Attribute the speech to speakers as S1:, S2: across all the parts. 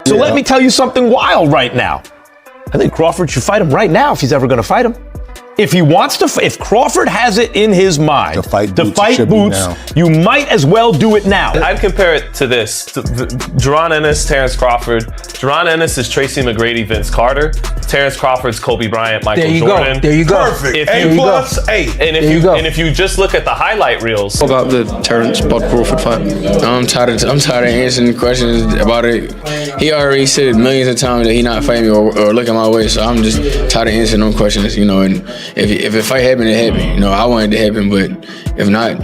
S1: So let me tell you something wild right now. I think Crawford should fight him right now if he's ever going to fight him. If he wants to, if Crawford has it in his mind
S2: to fight
S1: Boots, you might as well do it now.
S3: I'd compare it to this. Jaron Ennis, Terence Crawford. Jaron Ennis is Tracy McGrady, Vince Carter. Terence Crawford's Kobe Bryant, Michael Jordan.
S4: There you go.
S2: Perfect. A+,
S3: And if you just look at the highlight reels.
S5: What about the Terence Crawford fight? I'm tired of answering questions about it. He already said millions of times that he not fighting me or looking my way, so I'm just tired of answering them questions, And if a fight happened, it happened. I want it to happen, but if not,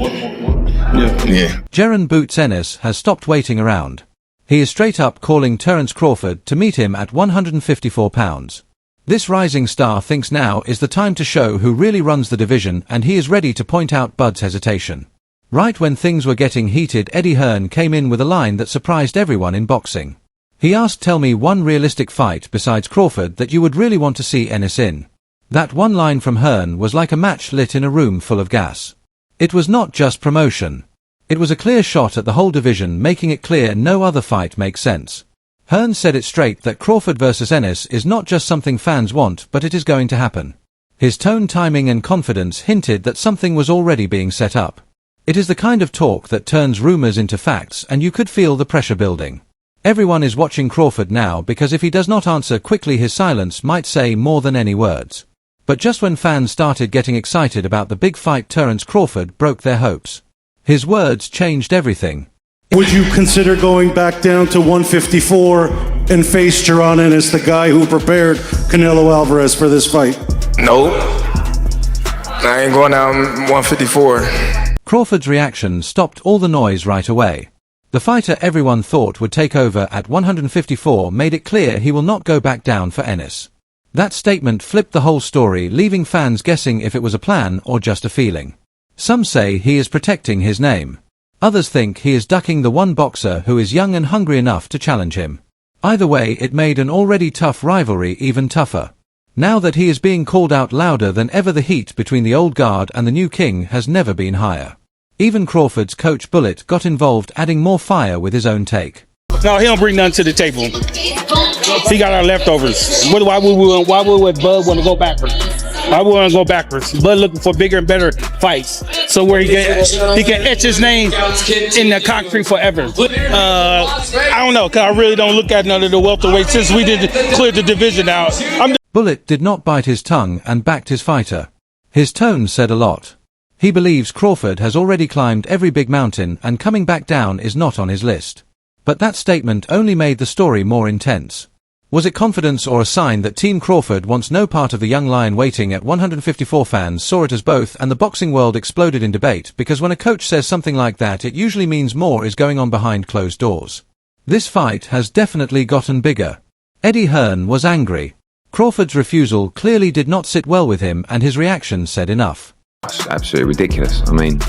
S5: yeah.
S6: Jaron Boots Ennis has stopped waiting around. He is straight up calling Terence Crawford to meet him at 154 pounds. This rising star thinks now is the time to show who really runs the division, and he is ready to point out Bud's hesitation. Right when things were getting heated, Eddie Hearn came in with a line that surprised everyone in boxing. He asked, "Tell me one realistic fight besides Crawford that you would really want to see Ennis in." That one line from Hearn was like a match lit in a room full of gas. It was not just promotion. It was a clear shot at the whole division, making it clear no other fight makes sense. Hearn said it straight that Crawford versus Ennis is not just something fans want, but it is going to happen. His tone, timing and confidence hinted that something was already being set up. It is the kind of talk that turns rumors into facts, and you could feel the pressure building. Everyone is watching Crawford now, because if he does not answer quickly, his silence might say more than any words. But just when fans started getting excited about the big fight, Terence Crawford broke their hopes. His words changed everything.
S7: Would you consider going back down to 154 and face Jaron Ennis, the guy who prepared Canelo Alvarez for this fight?
S5: Nope. I ain't going down 154.
S6: Crawford's reaction stopped all the noise right away. The fighter everyone thought would take over at 154 made it clear he will not go back down for Ennis. That statement flipped the whole story, leaving fans guessing if it was a plan or just a feeling. Some say he is protecting his name. Others think he is ducking the one boxer who is young and hungry enough to challenge him. Either way, it made an already tough rivalry even tougher. Now that he is being called out louder than ever, the heat between the old guard and the new king has never been higher. Even Crawford's coach Bullet got involved, adding more fire with his own take.
S8: No, he don't bring nothing to the table. He got our leftovers. Why would Bud want to go backwards? Why would want to go backwards? Bud looking for bigger and better fights, so where he can etch his name in the concrete forever. I don't know, cause I really don't look at none of the welterweight since we did clear the division out.
S6: Bullet did not bite his tongue and backed his fighter. His tone said a lot. He believes Crawford has already climbed every big mountain, and coming back down is not on his list. But that statement only made the story more intense. Was it confidence or a sign that Team Crawford wants no part of the young lion waiting at 154? Fans saw it as both, and the boxing world exploded in debate, because when a coach says something like that, it usually means more is going on behind closed doors. This fight has definitely gotten bigger. Eddie Hearn was angry. Crawford's refusal clearly did not sit well with him, and his reaction said enough.
S9: That's absolutely ridiculous. I mean,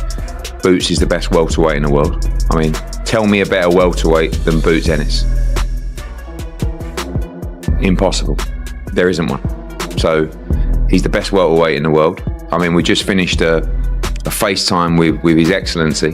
S9: Boots is the best welterweight in the world. I mean, tell me a better welterweight than Boots Ennis. Impossible. There isn't one. So, he's the best welterweight in the world. I mean, we just finished a FaceTime with His Excellency,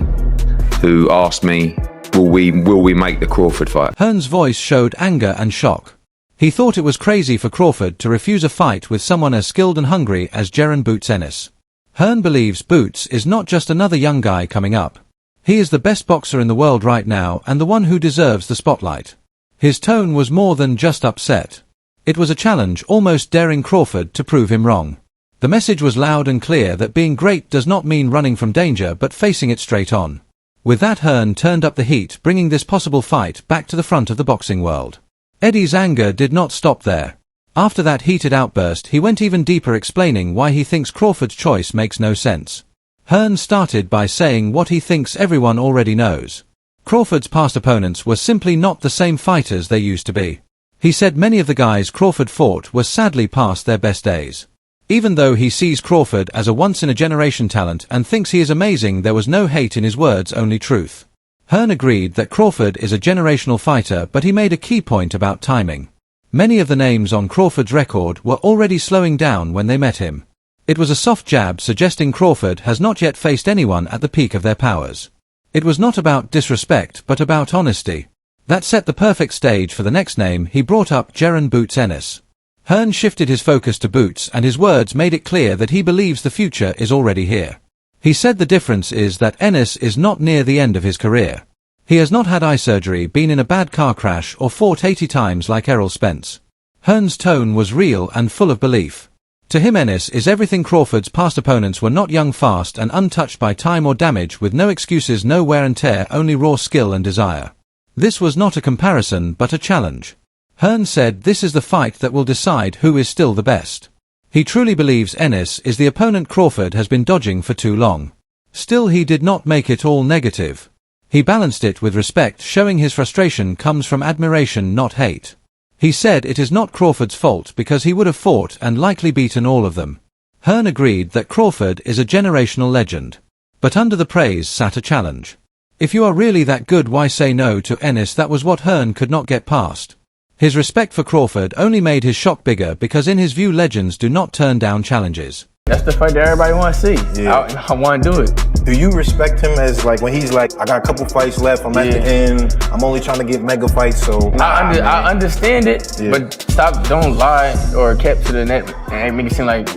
S9: who asked me, will we make the Crawford fight?
S6: Hearn's voice showed anger and shock. He thought it was crazy for Crawford to refuse a fight with someone as skilled and hungry as Jaron Boots Ennis. Hearn believes Boots is not just another young guy coming up. He is the best boxer in the world right now, and the one who deserves the spotlight. His tone was more than just upset. It was a challenge, almost daring Crawford to prove him wrong. The message was loud and clear that being great does not mean running from danger, but facing it straight on. With that, Hearn turned up the heat, bringing this possible fight back to the front of the boxing world. Eddie's anger did not stop there. After that heated outburst, he went even deeper, explaining why he thinks Crawford's choice makes no sense. Hearn started by saying what he thinks everyone already knows. Crawford's past opponents were simply not the same fighters they used to be. He said many of the guys Crawford fought were sadly past their best days. Even though he sees Crawford as a once-in-a-generation talent and thinks he is amazing, there was no hate in his words, only truth. Hearn agreed that Crawford is a generational fighter, but he made a key point about timing. Many of the names on Crawford's record were already slowing down when they met him. It was a soft jab, suggesting Crawford has not yet faced anyone at the peak of their powers. It was not about disrespect, but about honesty. That set the perfect stage for the next name. He brought up Jaron "Boots" Ennis. Hearn shifted his focus to Boots, and his words made it clear that he believes the future is already here. He said the difference is that Ennis is not near the end of his career. He has not had eye surgery, been in a bad car crash, or fought 80 times like Errol Spence. Hearn's tone was real and full of belief. To him, Ennis is everything Crawford's past opponents were not: young, fast, and untouched by time or damage, with no excuses, no wear and tear, only raw skill and desire. This was not a comparison but a challenge. Hearn said this is the fight that will decide who is still the best. He truly believes Ennis is the opponent Crawford has been dodging for too long. Still, he did not make it all negative. He balanced it with respect, showing his frustration comes from admiration, not hate. He said it is not Crawford's fault because he would have fought and likely beaten all of them. Hearn agreed that Crawford is a generational legend. But under the praise sat a challenge. If you are really that good, why say no to Ennis? That was what Hearn could not get past. His respect for Crawford only made his shock bigger because in his view, legends do not turn down challenges.
S2: That's the fight that everybody wants to see. Yeah. I want to do it.
S4: Do you respect him as, like, when he's like, I got a couple fights left, I'm at the end, I'm only trying to get mega fights, so...
S2: I understand it, but don't lie or kept to the net and make it seem like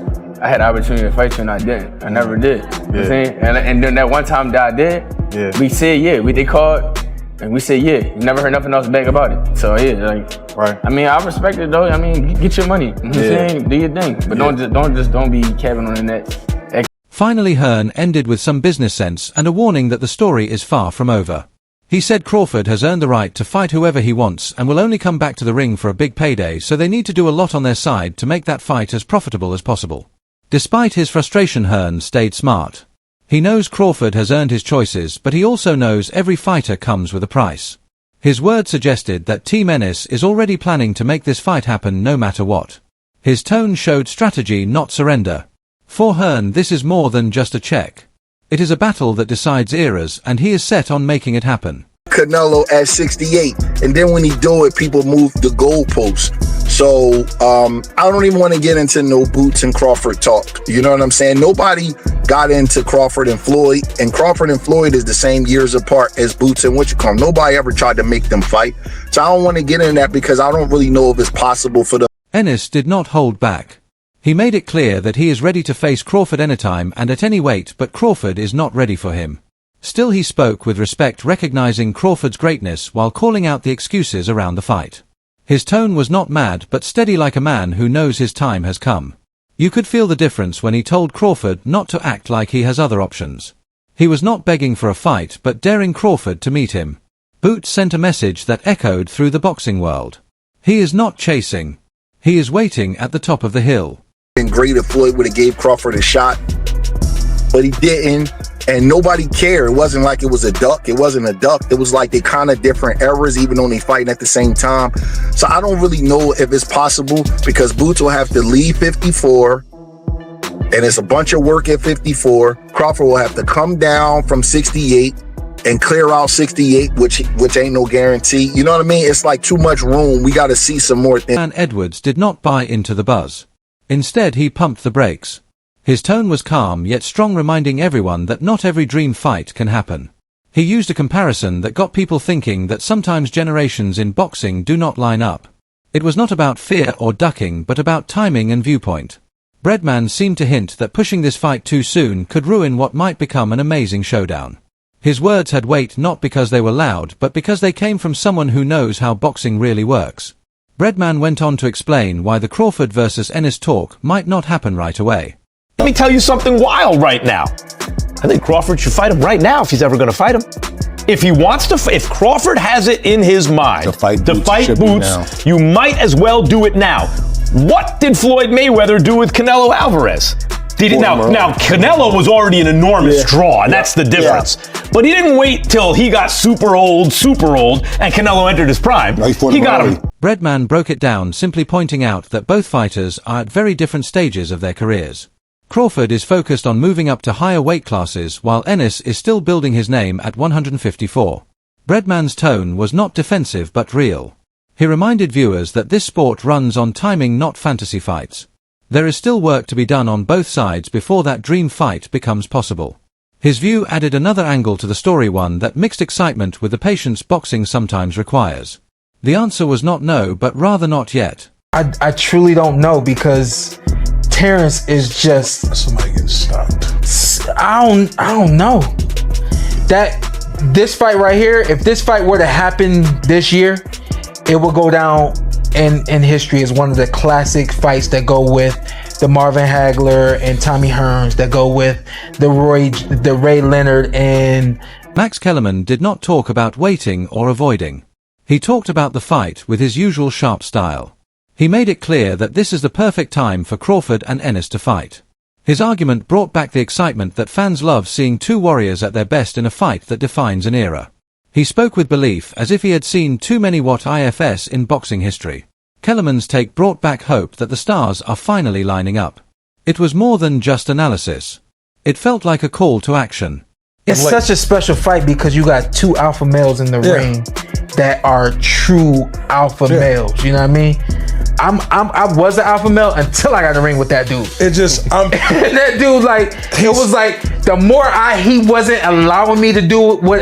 S2: I had the opportunity to fight you and I didn't. I never did. You know what I'm saying? And then that one time that I did, we said they called and we said you never heard nothing else back about it. So I mean, I respect it though. I mean, get your money. You know what I'm saying? Do your thing, but don't be capping on the net.
S6: Finally, Hearn ended with some business sense and a warning that the story is far from over. He said Crawford has earned the right to fight whoever he wants and will only come back to the ring for a big payday, so they need to do a lot on their side to make that fight as profitable as possible. Despite his frustration, Hearn stayed smart. He knows Crawford has earned his choices, but he also knows every fighter comes with a price. His words suggested that Team Ennis is already planning to make this fight happen no matter what. His tone showed strategy, not surrender. For Hearn, this is more than just a check. It is a battle that decides eras, and he is set on making it happen.
S10: Canelo at 68, and then when he do it, people move the goalpost. So I don't even want to get into no Boots and Crawford talk. You know what I'm saying? Nobody got into Crawford and Floyd, and Crawford and Floyd is the same years apart as Boots and Wichicom. Nobody ever tried to make them fight. So I don't want to get in that because I don't really know if it's possible for them.
S6: Ennis did not hold back. He made it clear that he is ready to face Crawford anytime and at any weight, but Crawford is not ready for him. Still, he spoke with respect, recognizing Crawford's greatness while calling out the excuses around the fight. His tone was not mad but steady, like a man who knows his time has come. You could feel the difference when he told Crawford not to act like he has other options. He was not begging for a fight but daring Crawford to meet him. Boots sent a message that echoed through the boxing world. He is not chasing. He is waiting at the top of the hill.
S10: Been great if Floyd would have gave Crawford a shot, but he didn't, and nobody cared. It wasn't like it was a duck. It wasn't a duck. It was like they kind of different eras, even though they fighting at the same time. So I don't really know if it's possible because Boots will have to leave 54, and it's a bunch of work at 54. Crawford will have to come down from 68 and clear out 68, which ain't no guarantee. You know what I mean? It's like too much room. We got to see some more things.
S6: And Edwards did not buy into the buzz. Instead, he pumped the brakes. His tone was calm yet strong, reminding everyone that not every dream fight can happen. He used a comparison that got people thinking that sometimes generations in boxing do not line up. It was not about fear or ducking but about timing and viewpoint. Breadman seemed to hint that pushing this fight too soon could ruin what might become an amazing showdown. His words had weight not because they were loud but because they came from someone who knows how boxing really works. Breadman went on to explain why the Crawford versus Ennis talk might not happen right away.
S1: Let me tell you something wild right now. I think Crawford should fight him right now if he's ever going to fight him. If he wants to, if Crawford has it in his mind to fight Boots, you might as well do it now. What did Floyd Mayweather do with Canelo Alvarez? Now Canelo was already an enormous draw, and that's the difference. But he didn't wait till he got super old, and Canelo entered his prime. He got him.
S6: Breadman broke it down, simply pointing out that both fighters are at very different stages of their careers. Crawford is focused on moving up to higher weight classes, while Ennis is still building his name at 154. Breadman's tone was not defensive but real. He reminded viewers that this sport runs on timing, not fantasy fights. There is still work to be done on both sides before that dream fight becomes possible. His view added another angle to the story, one that mixed excitement with the patience boxing sometimes requires. The answer was not no, but rather not yet.
S11: I truly don't know, because Terence is just
S12: somebody getting stopped.
S11: I don't know. That this fight right here, if this fight were to happen this year, it will go down in history as one of the classic fights that go with the Marvin Hagler and Tommy Hearns, that go with the Ray Leonard and
S6: Max Kellerman did not talk about waiting or avoiding. He talked about the fight with his usual sharp style. He made it clear that this is the perfect time for Crawford and Ennis to fight. His argument brought back the excitement that fans love seeing two warriors at their best in a fight that defines an era. He spoke with belief, as if he had seen too many what ifs in boxing history. Kellerman's take brought back hope that the stars are finally lining up. It was more than just analysis. It felt like a call to action.
S11: It's such a special fight because you got two alpha males in the ring that are true alpha males. You know what I mean? I was an alpha male until I got in the ring with that dude.
S12: It just
S11: that dude, like, it was like the more he wasn't allowing me to do what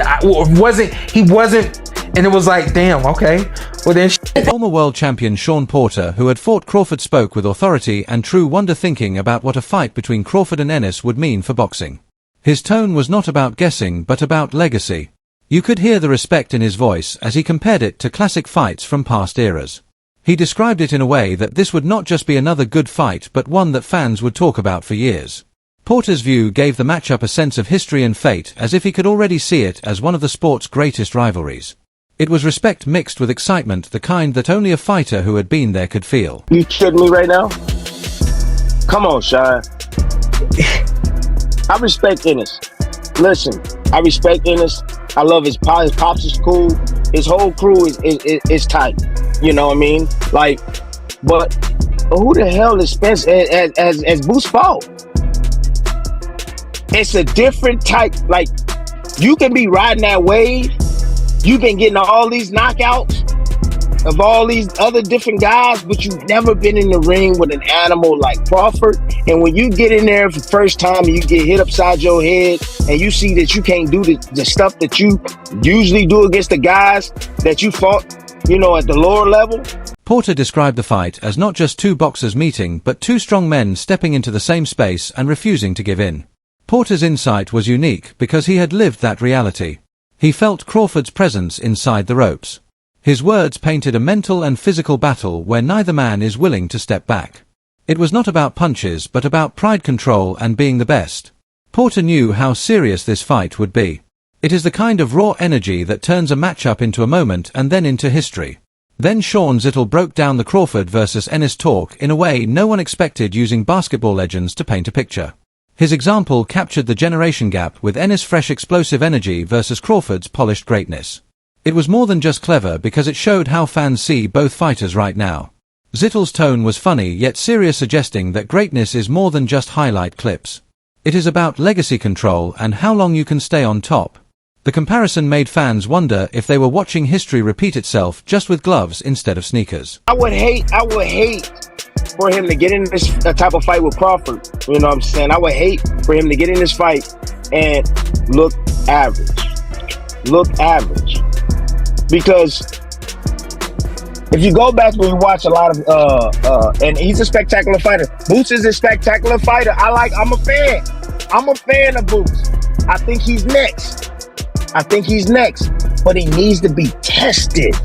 S11: he wasn't, and it was like, damn, okay, well then.
S6: Former world champion Shawn Porter, who had fought Crawford, spoke with authority and true wonder, thinking about what a fight between Crawford and Ennis would mean for boxing. His tone was not about guessing, but about legacy. You could hear the respect in his voice as he compared it to classic fights from past eras. He described it in a way that this would not just be another good fight, but one that fans would talk about for years. Porter's view gave the matchup a sense of history and fate, as if he could already see it as one of the sport's greatest rivalries. It was respect mixed with excitement, the kind that only a fighter who had been there could feel.
S13: You kidding me right now? Come on, Sean. I respect Ennis. Listen, I respect Ennis. I love his pops. His pops is cool. His whole crew is tight. You know what I mean? Like, but who the hell is Spence as Boots fought? It's a different type. Like, you can be riding that wave. You've been getting all these knockouts of all these other different guys, but you've never been in the ring with an animal like Crawford. And when you get in there for the first time and you get hit upside your head and you see that you can't do the stuff that you usually do against the guys that you fought, you know, at the lower level.
S6: Porter described the fight as not just two boxers meeting, but two strong men stepping into the same space and refusing to give in. Porter's insight was unique because he had lived that reality. He felt Crawford's presence inside the ropes. His words painted a mental and physical battle where neither man is willing to step back. It was not about punches, but about pride, control, and being the best. Porter knew how serious this fight would be. It is the kind of raw energy that turns a matchup into a moment and then into history. Then Sean Zittel broke down the Crawford versus Ennis talk in a way no one expected, using basketball legends to paint a picture. His example captured the generation gap, with Ennis' fresh explosive energy versus Crawford's polished greatness. It was more than just clever because it showed how fans see both fighters right now. Zittel's tone was funny yet serious, suggesting that greatness is more than just highlight clips. It is about legacy, control, and how long you can stay on top. The comparison made fans wonder if they were watching history repeat itself, just with gloves instead of sneakers.
S13: I would hate for him to get in this type of fight with Crawford. You know what I'm saying? I would hate for him to get in this fight and look average. Because if you go back and you watch a lot of, and he's a spectacular fighter. Boots is a spectacular fighter. I'm a fan. I'm a fan of Boots. I think he's next. But he needs to be tested.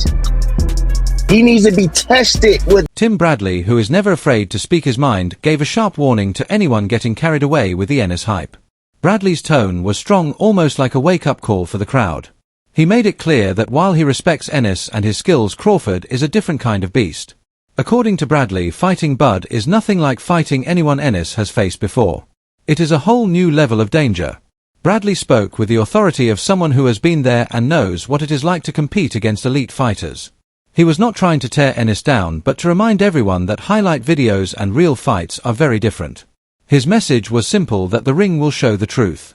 S13: He needs to be tested with.
S6: Tim Bradley, who is never afraid to speak his mind, gave a sharp warning to anyone getting carried away with the Ennis hype. Bradley's tone was strong, almost like a wake-up call for the crowd. He made it clear that while he respects Ennis and his skills, Crawford is a different kind of beast. According to Bradley, fighting Bud is nothing like fighting anyone Ennis has faced before. It is a whole new level of danger. Bradley spoke with the authority of someone who has been there and knows what it is like to compete against elite fighters. He was not trying to tear Ennis down, but to remind everyone that highlight videos and real fights are very different. His message was simple, that the ring will show the truth.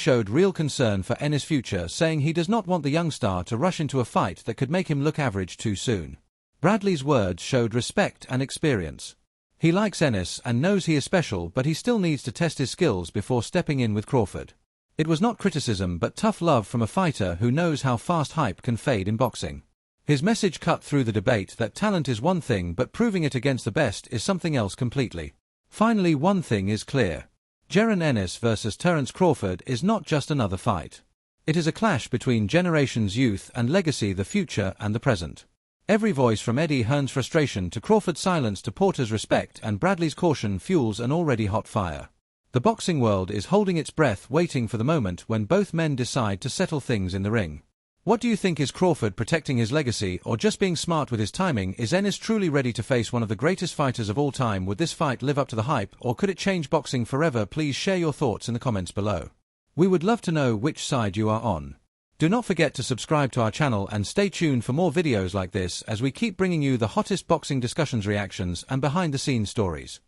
S6: showed real concern for Ennis' future, saying he does not want the young star to rush into a fight that could make him look average too soon. Bradley's words showed respect and experience. He likes Ennis and knows he is special, but he still needs to test his skills before stepping in with Crawford. It was not criticism but tough love from a fighter who knows how fast hype can fade in boxing. His message cut through the debate that talent is one thing but proving it against the best is something else completely. Finally, one thing is clear. Jaron Ennis versus Terence Crawford is not just another fight. It is a clash between generations, youth and legacy, the future and the present. Every voice from Eddie Hearn's frustration to Crawford's silence to Porter's respect and Bradley's caution fuels an already hot fire. The boxing world is holding its breath, waiting for the moment when both men decide to settle things in the ring. What do you think? Is Crawford protecting his legacy or just being smart with his timing? Is Ennis truly ready to face one of the greatest fighters of all time? Would this fight live up to the hype, or could it change boxing forever? Please share your thoughts in the comments below. We would love to know which side you are on. Do not forget to subscribe to our channel and stay tuned for more videos like this as we keep bringing you the hottest boxing discussions, reactions, and behind-the-scenes stories.